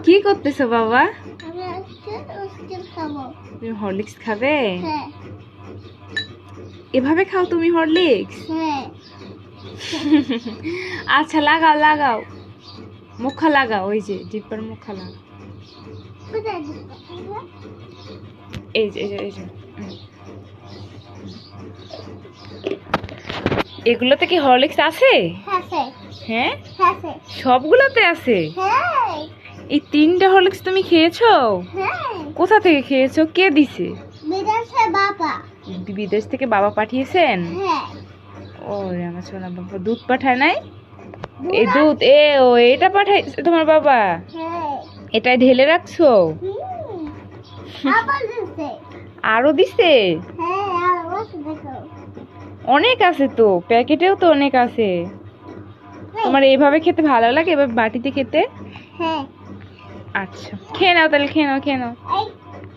কি করতেছো বাবা? আমি আজকে ওষুধ খাবো। তুমি হরলিক্স খাবে? হ্যাঁ এভাবে খাও তুমি হরলিক্স? হ্যাঁ। আচ্ছা লাগাও লাগাও, মুখা লাগাও, ওই যে জিব্বার মুখা লাগাও। কোথায় দিতে? এই যে এই যে এই যে এগুলোতে কি হরলিক্স আছে? হ্যাঁ হ্যাঁ, হ্যাঁ সবগুলোতে আছে। হ্যাঁ এই 3টে হরলিক্স তুমি খেয়েছো? হ্যাঁ। কোথা থেকে খেয়েছো? কে দিছে? বিদেশে বাবা। বিদেশ থেকে বাবা পাঠিয়েছেন? হ্যাঁ। ও আমার সোনা বাবা দুধ পাঠায় নাই? এই দুধ ও এটা পাঠাইছে তোমার বাবা? হ্যাঁ। এটাই ঢেলে রাখছো? আবার দিছে। আরো দিছে? হ্যাঁ আর ওষুধ দেখো। অনেক আছে তো, প্যাকেটেও তো অনেক আছে। তোমার এইভাবে খেতে ভালো লাগে, এভাবে বাটিতে খেতে? হ্যাঁ। আচ্ছা খেয়ে নাও তাহলে, খেয়ে নাও খেয়ে নাও। এই